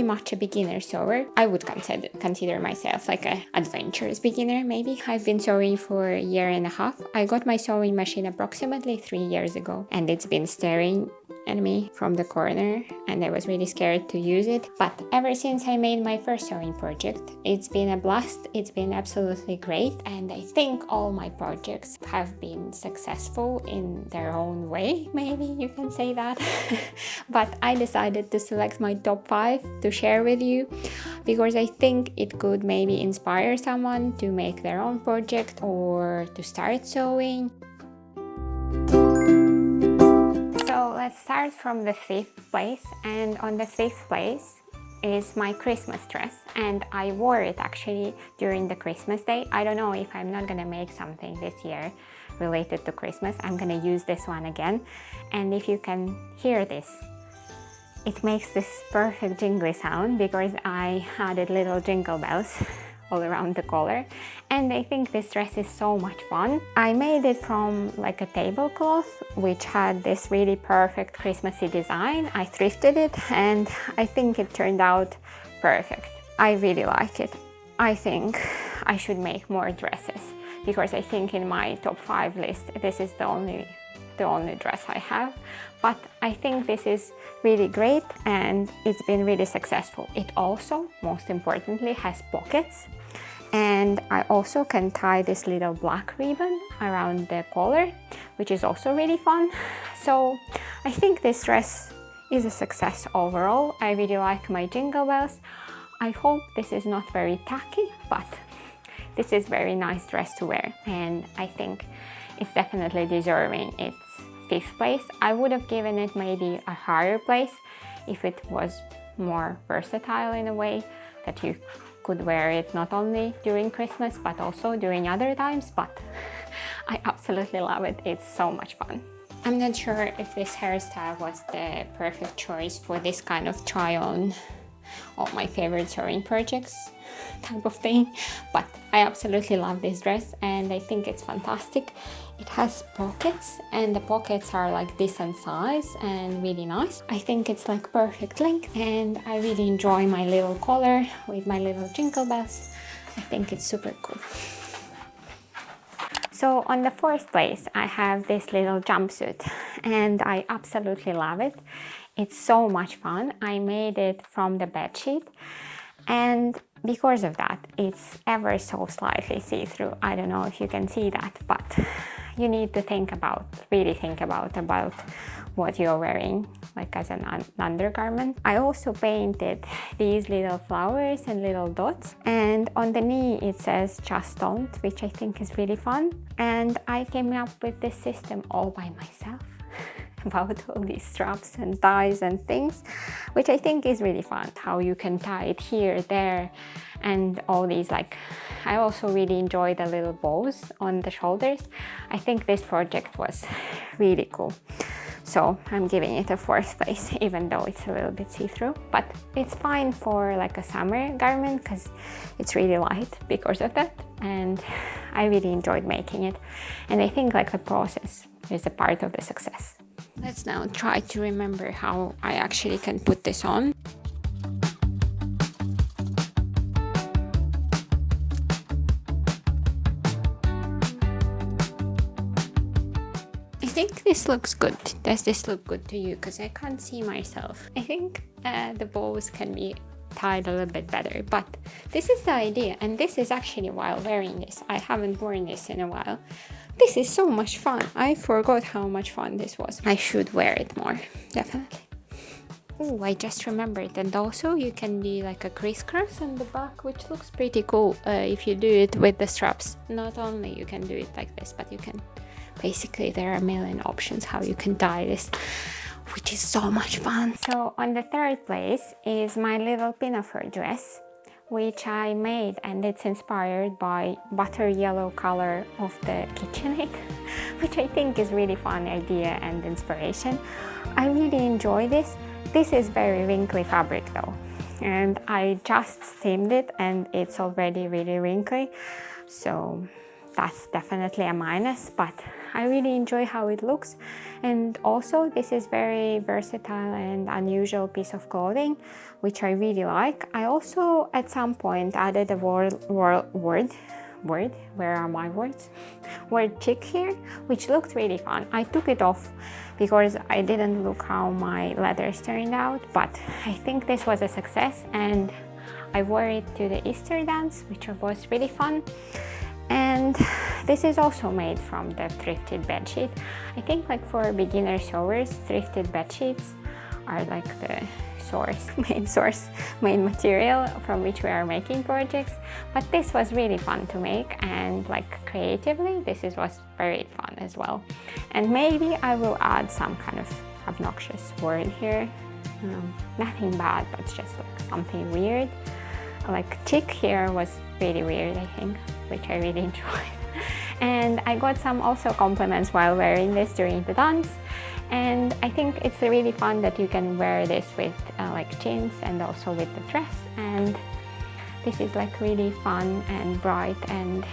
much a beginner sewer. I would consider myself like an adventurous beginner maybe. I've been sewing for a year and a half. I got my sewing machine approximately 3 years ago, and it's been staring at me from the corner, and I was really scared to use it. But ever since I made my first sewing project, it's been a blast. It's been absolutely great, and I think all my projects have been successful in their own way, maybe you can say that. But I decided to select my top 5 to share with you, because I think it could maybe inspire someone to make their own project or to start sewing. So let's start from the 5th place, and on the 5th place is my Christmas dress, and I wore it actually during the Christmas day. I don't know if I'm not gonna make something this year related to Christmas. I'm gonna use this one again, and if you can hear this, it makes this perfect jingly sound because I added little jingle bells all around the collar, and I think this dress is so much fun. I made it from like a tablecloth which had this really perfect Christmassy design. I thrifted it and I think it turned out perfect. I really like it. I think I should make more dresses because I think in my top 5 list this is the only dress I have, but I think this is really great and it's been really successful. It also, most importantly, has pockets, and I also can tie this little black ribbon around the collar, which is also really fun. So I think this dress is a success overall. I really like my jingle bells. I hope this is not very tacky, but this is very nice dress to wear, and I think it's definitely deserving its 5th place. I would have given it maybe a higher place if it was more versatile in a way that you could wear it not only during Christmas but also during other times, but I absolutely love it. It's so much fun. I'm not sure if this hairstyle was the perfect choice for this kind of try on all my favorite sewing projects type of thing, but I absolutely love this dress and I think it's fantastic. It has pockets and the pockets are like decent size and really nice. I think it's like perfect length and I really enjoy my little collar with my little jingle bells. I think it's super cool. So on the 4th place I have this little jumpsuit and I absolutely love it. It's so much fun. I made it from the bedsheet, and because of that it's ever so slightly see-through. I don't know if you can see that, but you need to really think about what you're wearing like as an undergarment. I also painted these little flowers and little dots, and on the knee it says "Just Don't," which I think is really fun, and I came up with this system all by myself about all these straps and ties and things, which I think is really fun, how you can tie it here, there, and all these. Like, I also really enjoy the little bows on the shoulders. I think this project was really cool, so I'm giving it a 4th place, even though it's a little bit see-through, but it's fine for like a summer garment because it's really light because of that, and I really enjoyed making it, and I think like the process is a part of the success. Let's now try to remember how I actually can put this on. I think this looks good. Does this look good to you? Because I can't see myself. I think the bows can be tied a little bit better, but this is the idea, and this is actually while wearing this. I haven't worn this in a while. This is so much fun. I forgot how much fun this was. I should wear it more, definitely. Oh, I just remembered. And also you can do like a crisscross on the back, which looks pretty cool if you do it with the straps. Not only you can do it like this, but you can basically, there are a million options how you can tie this, which is so much fun. So on the 3rd place is my little pinafore dress, which I made, and it's inspired by butter yellow color of the KitchenAid, which I think is really fun idea and inspiration. I really enjoy this. This is very wrinkly fabric though, and I just steamed it and it's already really wrinkly, so that's definitely a minus, but I really enjoy how it looks. And also this is very versatile and unusual piece of clothing, which I really like. I also at some point added a word, where are my words? Word chick here, which looked really fun. I took it off because I didn't look how my leathers turned out, but I think this was a success, and I wore it to the Easter dance, which was really fun. And this is also made from the thrifted bedsheet. I think like for beginner sewers, thrifted bedsheets are like the main material from which we are making projects. But this was really fun to make, and like creatively, was very fun as well. And maybe I will add some kind of obnoxious word here. Nothing bad, but just like something weird. Like chick here was really weird, I think, which I really enjoyed. And I got some also compliments while wearing this during the dance. And I think it's really fun that you can wear this with like jeans and also with the dress. And this is like really fun and bright and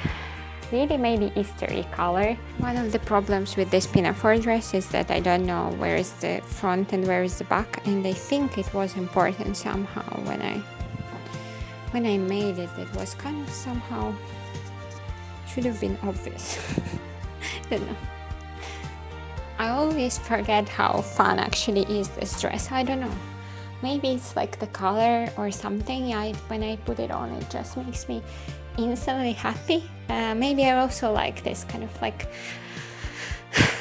really maybe Eastery color. One of the problems with this pinafore dress is that I don't know where is the front and where is the back. And I think it was important somehow when I made it. It was kind of somehow should have been obvious. I don't know. I always forget how fun actually is this dress. I don't know. Maybe it's like the color or something. When I put it on, it just makes me instantly happy. Maybe I also like this kind of like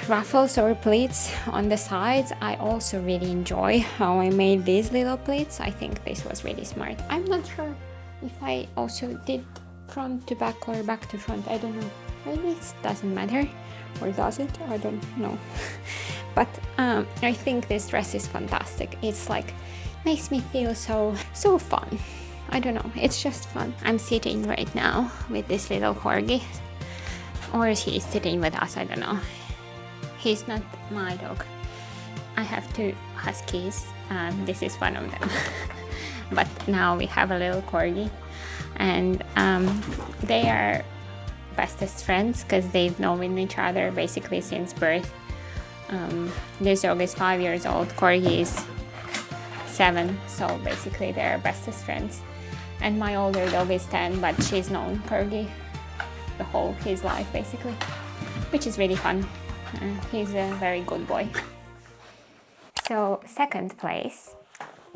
ruffles or pleats on the sides. I also really enjoy how I made these little pleats. I think this was really smart. I'm not sure if I also did front to back or back to front. I don't know. Maybe it doesn't matter. Or does it? I don't know. But I think this dress is fantastic. It's like makes me feel so fun. I don't know, it's just fun. I'm sitting right now with this little corgi, or he's sitting with us, I don't know. He's not my dog. I have two huskies, this is one of them. But now we have a little corgi, and they are bestest friends because they've known each other basically since birth. This dog is 5 years old, Corgi is 7, so basically they're bestest friends. And my older dog is 10, but she's known Corgi the whole his life basically, which is really fun. He's a very good boy. So second place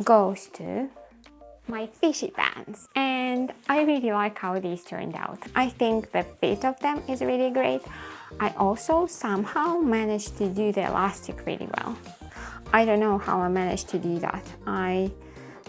goes to my fishy pants, and I really like how these turned out. I think the fit of them is really great. I also somehow managed to do the elastic really well. I don't know how I managed to do that. I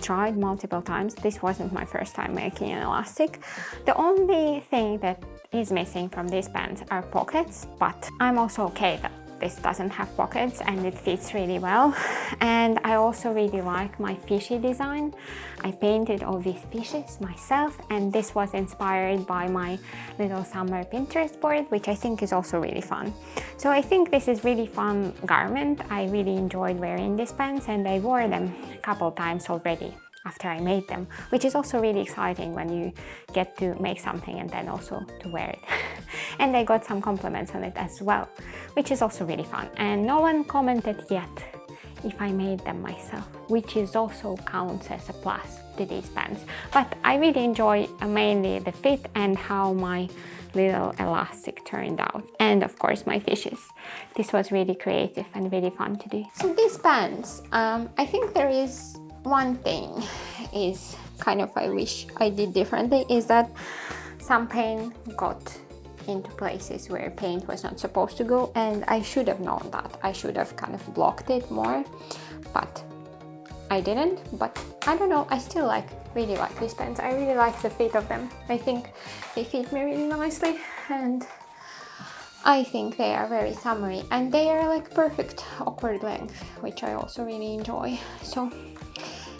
tried multiple times. This wasn't my first time making an elastic. The only thing that is missing from these pants are pockets, but I'm also okay that this doesn't have pockets and it fits really well. And I also really like my fishy design. I painted all these fishes myself, and this was inspired by my little summer Pinterest board, which I think is also really fun. So I think this is really fun garment. I really enjoyed wearing these pants, and I wore them a couple times already after I made them, which is also really exciting when you get to make something and then also to wear it. And I got some compliments on it as well, which is also really fun. And no one commented yet if I made them myself, which is also counts as a plus to these pants. But I really enjoy mainly the fit and how my little elastic turned out. And of course my fishes. This was really creative and really fun to do. So these pants, I think there is one thing is kind of I wish I did differently, is that some paint got into places where paint was not supposed to go, and I should have known that. I should have kind of blocked it more, but I didn't. But I don't know, I still really like these pants. I really like the fit of them. I think they fit me really nicely, and I think they are very summery, and they are like perfect awkward length, which I also really enjoy. So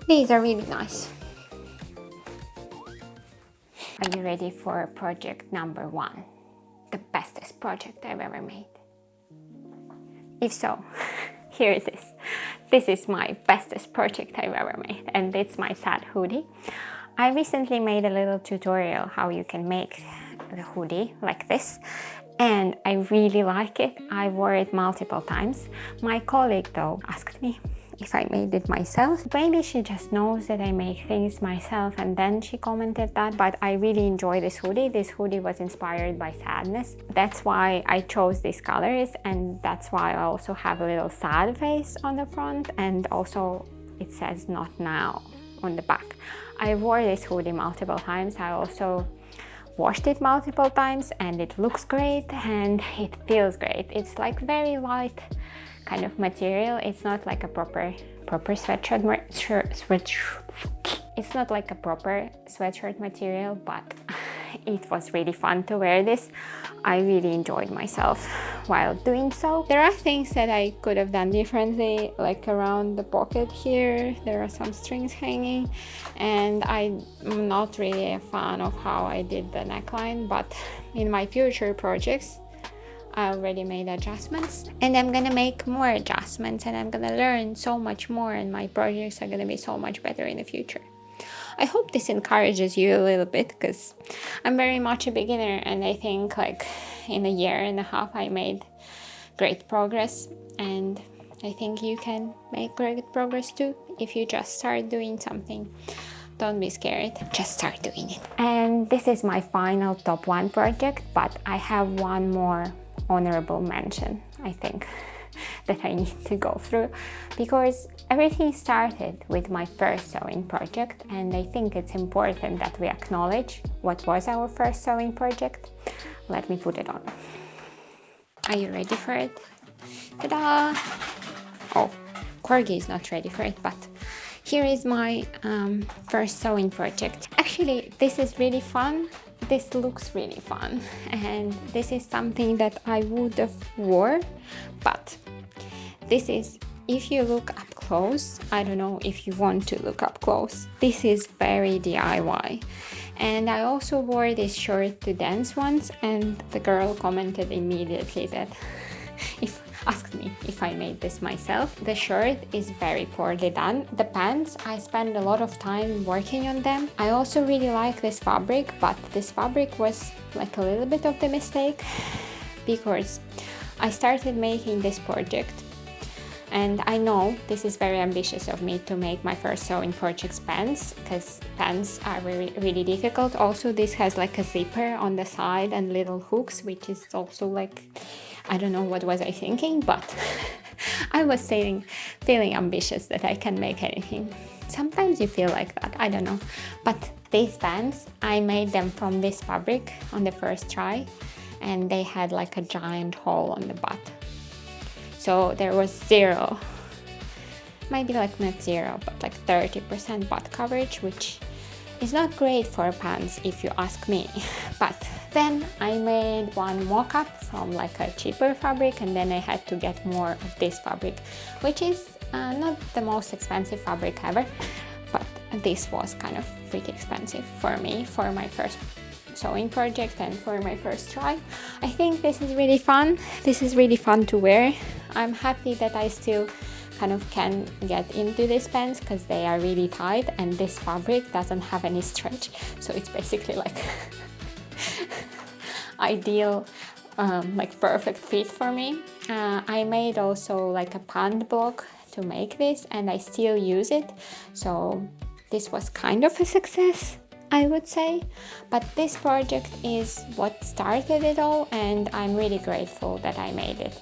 these are really nice. Are you ready for project number 1? The bestest project I've ever made? If so, here it is. This is my bestest project I've ever made, and it's my sad hoodie. I recently made a little tutorial how you can make the hoodie like this, and I really like it. I wore it multiple times. My colleague though asked me if I made it myself. Maybe she just knows that I make things myself and then she commented that, but I really enjoy this hoodie. This hoodie was inspired by sadness. That's why I chose these colors, and that's why I also have a little sad face on the front, and also it says "not now" on the back. I wore this hoodie multiple times. I also washed it multiple times and it looks great and it feels great. It's like very light kind of material. It's not like a proper sweatshirt it's not like a proper sweatshirt material, but it was really fun to wear this. I really enjoyed myself while doing so. There are things that I could have done differently, like around the pocket here there are some strings hanging, and I'm not really a fan of how I did the neckline, but in my future projects I already made adjustments, and I'm gonna make more adjustments, and I'm gonna learn so much more, and my projects are gonna be so much better in the future. I hope this encourages you a little bit, because I'm very much a beginner, and I think like in a year and a half I made great progress, and I think you can make great progress too if you just start doing something. Don't be scared, just start doing it. And this is my final top 1 project, but I have one more honorable mention, I think, that I need to go through, because everything started with my first sewing project, and I think it's important that we acknowledge what was our first sewing project. Let me put it on. Are you ready for it? Ta-da! Oh, Corgi is not ready for it, but here is my first sewing project. Actually, this is really fun. This looks really fun, and this is something that I would have wore, but this is, if you look up close, I don't know if you want to look up close, this is very DIY. And I also wore this shirt to dance once, and the girl commented immediately that asked me if I made this myself. The shirt is very poorly done. The pants, I spent a lot of time working on them. I also really like this fabric, but this fabric was like a little bit of the mistake, because I started making this project, and I know this is very ambitious of me to make my first sewing project's pants, because pants are really difficult. Also, this has like a zipper on the side and little hooks, which is also like, I don't know what was I thinking, but I was feeling ambitious that I can make anything. Sometimes you feel like that, I don't know. But these pants, I made them from this fabric on the first try, and they had like a giant hole on the butt. So there was zero, maybe like not zero, but like 30% butt coverage, which is not great for pants if you ask me. But then I made one mock-up from like a cheaper fabric, and then I had to get more of this fabric, which is not the most expensive fabric ever, but this was kind of pretty expensive for me for my first sewing project and for my first try. I think this is really fun. This is really fun to wear. I'm happy that I still kind of can get into these pants, because they are really tight, and this fabric doesn't have any stretch, so it's basically like ideal, like perfect fit for me. I made also like a pant block to make this, and I still use it, so this was kind of a success, I would say. But this project is what started it all, and I'm really grateful that I made it.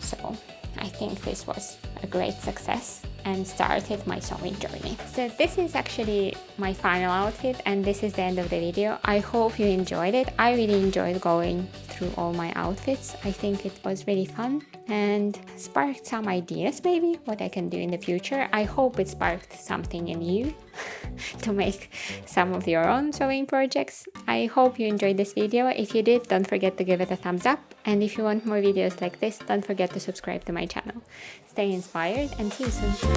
So I think this was a great success and started my sewing journey. So this is actually my final outfit, and this is the end of the video. I hope you enjoyed it. I really enjoyed going through all my outfits. I think it was really fun and sparked some ideas, maybe what I can do in the future. I hope it sparked something in you to make some of your own sewing projects. I hope you enjoyed this video. If you did, don't forget to give it a thumbs up, and if you want more videos like this, don't forget to subscribe to my channel. Stay inspired and see you soon.